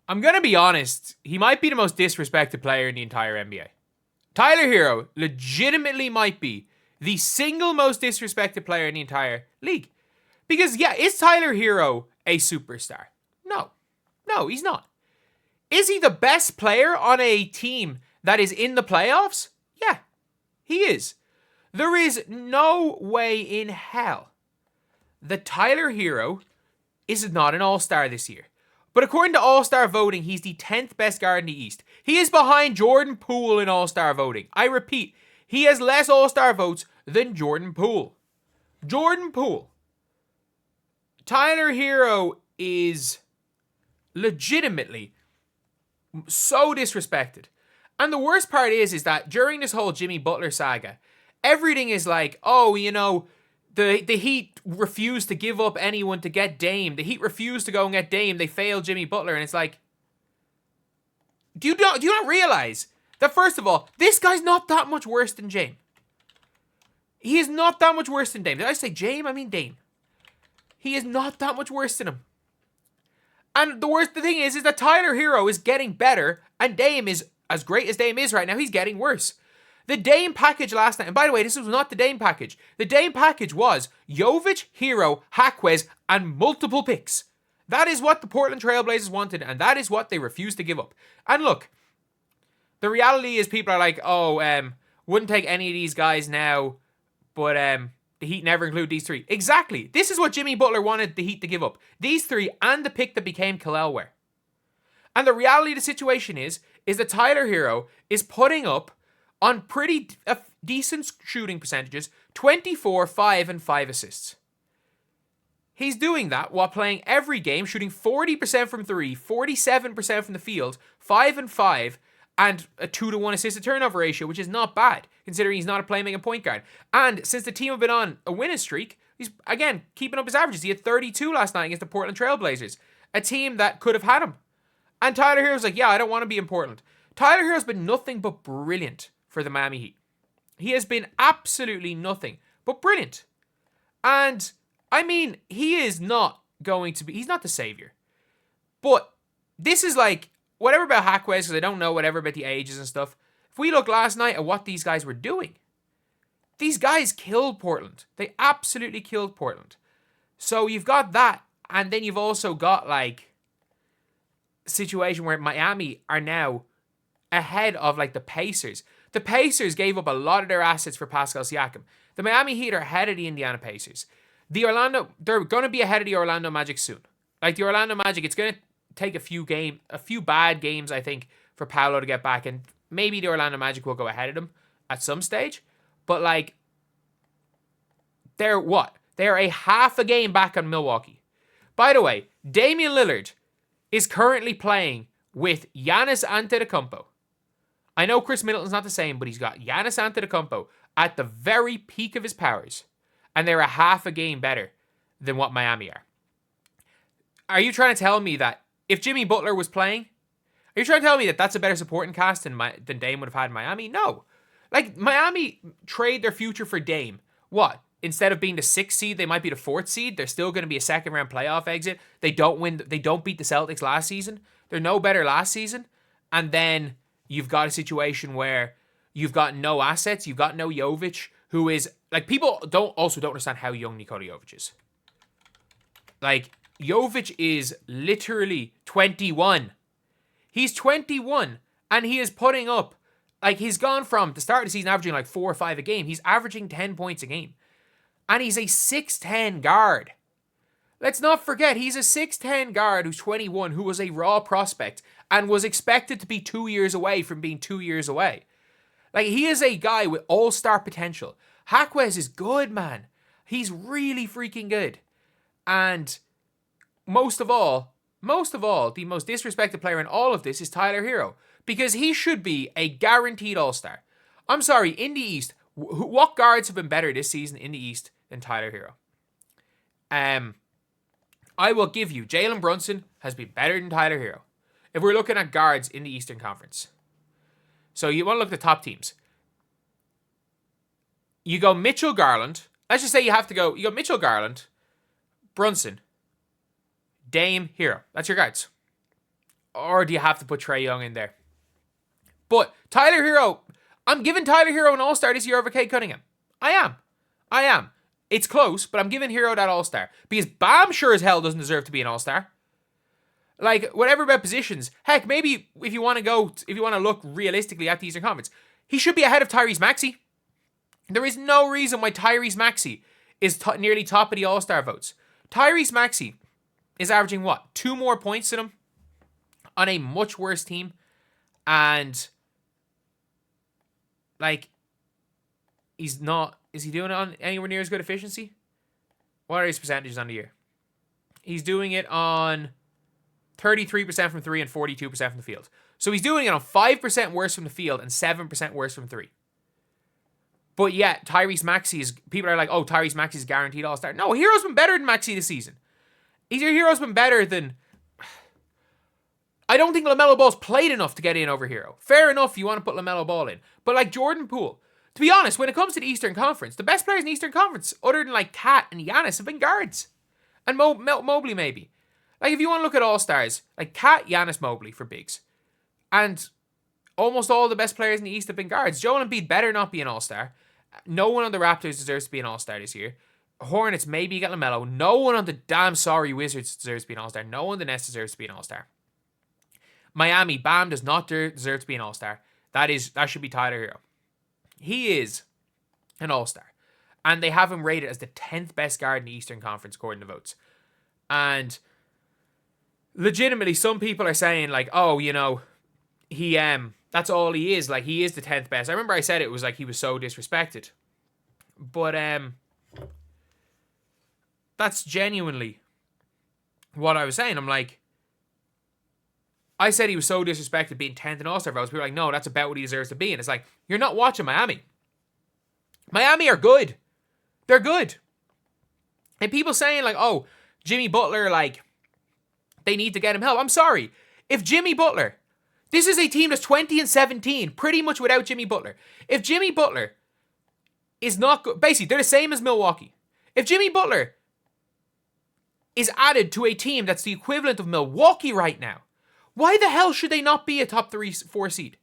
I'm going to be honest. He might be the most disrespected player in the entire NBA. Tyler Herro legitimately might be the single most disrespected player in the entire league. Because, yeah, is Tyler Herro a superstar? No. No, he's not. Is he the best player on a team that is in the playoffs? Yeah, he is. There is no way in hell that Tyler Herro is not an all-star this year. But according to all-star voting, he's the 10th best guard in the East. He is behind Jordan Poole in all-star voting. I repeat, he has less all-star votes than Jordan Poole. Jordan Poole. Tyler Herro is legitimately so disrespected. And the worst part is that during this whole Jimmy Butler saga, everything is like, oh, you know, the Heat refused to give up anyone to get Dame. The Heat refused to go and get Dame. They failed Jimmy Butler. And it's like, do you not realize that, first of all, this guy's not that much worse than Dame. He is not that much worse than Dame. Did I say Dame? I mean Dame. He is not that much worse than him. And the thing is that Tyler Herro is getting better, and Dame is, as great as Dame is right now, he's getting worse. The Dame package last night, and by the way, this was not the Dame package. The Dame package was Jovic, Herro, Jaquez, and multiple picks. That is what the Portland Trailblazers wanted, and that is what they refused to give up. And look, the reality is people are like, oh, wouldn't take any of these guys now, but the Heat never include these three. Exactly. This is what Jimmy Butler wanted the Heat to give up. These three and the pick that became Kel'el Ware. And the reality of the situation is that Tyler Herro is putting up on pretty decent shooting percentages, 24, 5, and 5 assists. He's doing that while playing every game, shooting 40% from 3, 47% from the field, 5 and 5, and a 2-to-1 assist-to-turnover ratio, which is not bad, considering he's not a playmaking point guard. And since the team have been on a winning streak, he's, again, keeping up his averages. He had 32 last night against the Portland Trailblazers, a team that could have had him. And Tyler Herro's like, yeah, I don't want to be in Portland. Tyler Herro's been nothing but brilliant for the Miami Heat. He has been absolutely nothing but brilliant. And, I mean, he is not going to be, he's not the savior. But this is like, whatever about Jaquez, because I don't know whatever about the ages and stuff. If we look last night at what these guys were doing, these guys killed Portland. They absolutely killed Portland. So you've got that, and then you've also got, like, a situation where Miami are now ahead of, like, the Pacers. The Pacers gave up a lot of their assets for Pascal Siakam. The Miami Heat are ahead of the Indiana Pacers. They're going to be ahead of the Orlando Magic soon. Like, the Orlando Magic, it's going to take a few bad games, I think, for Paolo to get back, and maybe the Orlando Magic will go ahead of them at some stage. But, like, they're what? They're a half a game back on Milwaukee. By the way, Damian Lillard is currently playing with Giannis Antetokounmpo. I know Chris Middleton's not the same, but he's got Giannis Antetokounmpo at the very peak of his powers, and they're a half a game better than what Miami are. Are you trying to tell me that if Jimmy Butler was playing, are you trying to tell me that that's a better supporting cast than Dame would have had in Miami? No. Like, Miami trade their future for Dame. What? Instead of being the 6th seed, they might be the 4th seed. They're still going to be a second round playoff exit. They don't beat the Celtics last season. They're no better last season. And then you've got a situation where you've got no assets. You've got no Jovic, who is, like, people don't understand how young Nikola Jovic is. Like, Jovic is literally 21. He's 21, and he is putting up, like, he's gone from the start of the season averaging like 4 or 5 a game. He's averaging 10 points a game. And he's a 6'10 guard. Let's not forget, he's a 6'10 guard who's 21, who was a raw prospect and was expected to be 2 years away from being 2 years away. Like, he is a guy with all-star potential. Jaquez is good, man. He's really freaking good. And most of all, the most disrespected player in all of this is Tyler Herro, because he should be a guaranteed all-star. I'm sorry, in the East, what guards have been better this season in the East than Tyler Herro? I will give you, Jalen Brunson has been better than Tyler Herro. If we're looking at guards in the Eastern Conference. So you want to look at the top teams. You go Mitchell Garland. Let's just say you go Mitchell Garland, Brunson, Dame, Herro. That's your guards. Or do you have to put Trae Young in there? But Tyler Herro, I'm giving Tyler Herro an all-star this year over Cade Cunningham. I am. It's close, but I'm giving Herro that all-star. Because Bam sure as hell doesn't deserve to be an all-star. Like, whatever about positions, heck, maybe if you want to look realistically at the Eastern Conference, he should be ahead of Tyrese Maxey. There is no reason why Tyrese Maxey is nearly top of the all-star votes. Tyrese Maxey is averaging, 2 more points than him on a much worse team. And, like, is he doing it on anywhere near as good efficiency? What are his percentages on the year? He's doing it on 33% from 3 and 42% from the field. So he's doing it on 5% worse from the field and 7% worse from 3. But yet, Tyrese Maxey people are like, oh, Tyrese Maxey is guaranteed all-star. No, Herro's been better than Maxey this season. Herro's been better than... I don't think LaMelo Ball's played enough to get in over Herro. Fair enough, you want to put LaMelo Ball in. But like Jordan Poole, to be honest, when it comes to the Eastern Conference, the best players in the Eastern Conference, other than like Kat and Giannis, have been guards. And Mobley, maybe. Like, if you want to look at all-stars, like Kat, Giannis, Mobley for bigs. And almost all the best players in the East have been guards. Joel Embiid better not be an all-star. No one on the Raptors deserves to be an all-star this year. Hornets, maybe you get LaMelo. No one on the damn sorry Wizards deserves to be an all-star. No one on the Nets deserves to be an all-star. Miami, Bam does not deserve to be an all-star. That should be Tyler Herro. He is an all-star. And they have him rated as the 10th best guard in the Eastern Conference according to votes. And legitimately, some people are saying like, oh, he that's all he is. Like, he is the 10th best. I remember I said it was like he was so disrespected. But that's genuinely what I was saying. I'm like, I said he was so disrespected being 10th in all-star votes. People were like, no, that's about what he deserves to be. And it's like, you're not watching Miami. Miami are good. They're good. And people saying like, oh, Jimmy Butler, like, they need to get him help. I'm sorry. If Jimmy Butler, this is a team that's 20-17, pretty much without Jimmy Butler. If Jimmy Butler is not good, basically, they're the same as Milwaukee. If Jimmy Butler is added to a team that's the equivalent of Milwaukee right now, why the hell should they not be a top 3-4 seed?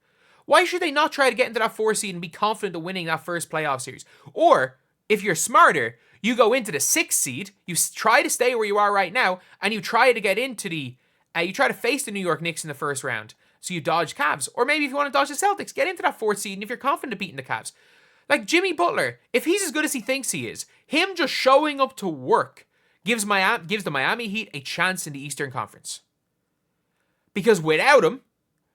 Why should they not try to get into that 4 seed and be confident of winning that first playoff series? Or, if you're smarter, you go into the 6th seed, you try to stay where you are right now, and you try to get into you try to face the New York Knicks in the first round, so you dodge Cavs. Or maybe if you want to dodge the Celtics, get into that 4th seed, and if you're confident of beating the Cavs. Like, Jimmy Butler, if he's as good as he thinks he is, him just showing up to work gives the Miami Heat a chance in the Eastern Conference. Because without him,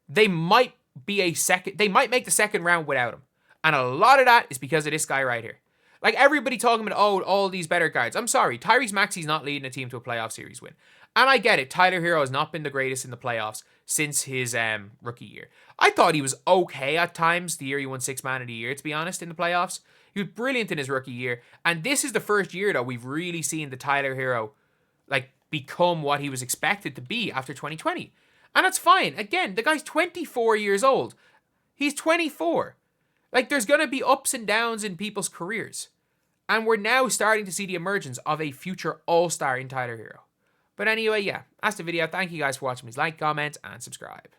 they might make the second round without him. And a lot of that is because of this guy right here. Like, everybody talking about, oh, all these better guards. I'm sorry, Tyrese Maxey's not leading a team to a playoff series win. And I get it, Tyler Herro has not been the greatest in the playoffs since his rookie year. I thought he was okay at times, the year he won 6th Man of the Year, to be honest, in the playoffs. He was brilliant in his rookie year. And this is the first year, though, we've really seen the Tyler Herro, like, become what he was expected to be after 2020. And that's fine. Again, the guy's 24 years old. He's 24. Like, there's going to be ups and downs in people's careers. And we're now starting to see the emergence of a future all-star in Tyler Herro. But anyway, yeah, that's the video. Thank you guys for watching. Please like, comment, and subscribe.